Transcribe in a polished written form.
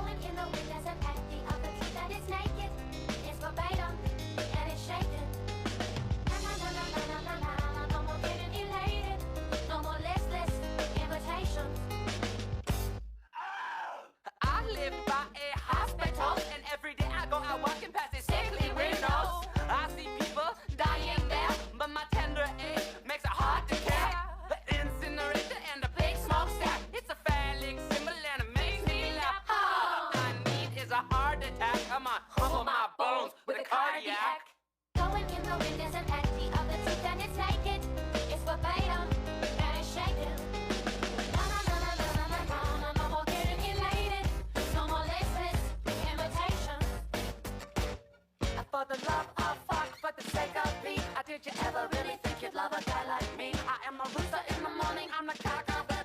Going in the wind as an act, the other teeth that is naked. It's verbatim, and it's shaking. Na na na na na na na na. No more getting elated. No more listless invitations. I live by a hospital, and every day I go out walking past these sickly windows. I see people dying there, but my tender age makes it hard to care. The incinerator and the big smokestack, it's a phallic symbol and it makes me laugh. All I need is a heart attack. Come on, humble my bones with a cardiac. Going in the wind as an act, the other teeth and it's naked. It's verbatim, and it's shaking. Na na na na na na na na. No more getting elated. No more listless invitations. For the love of fuck, for the sake of beat, did you ever really think you'd love a guy like me? I am a rooster in the morning, I'm the cock of the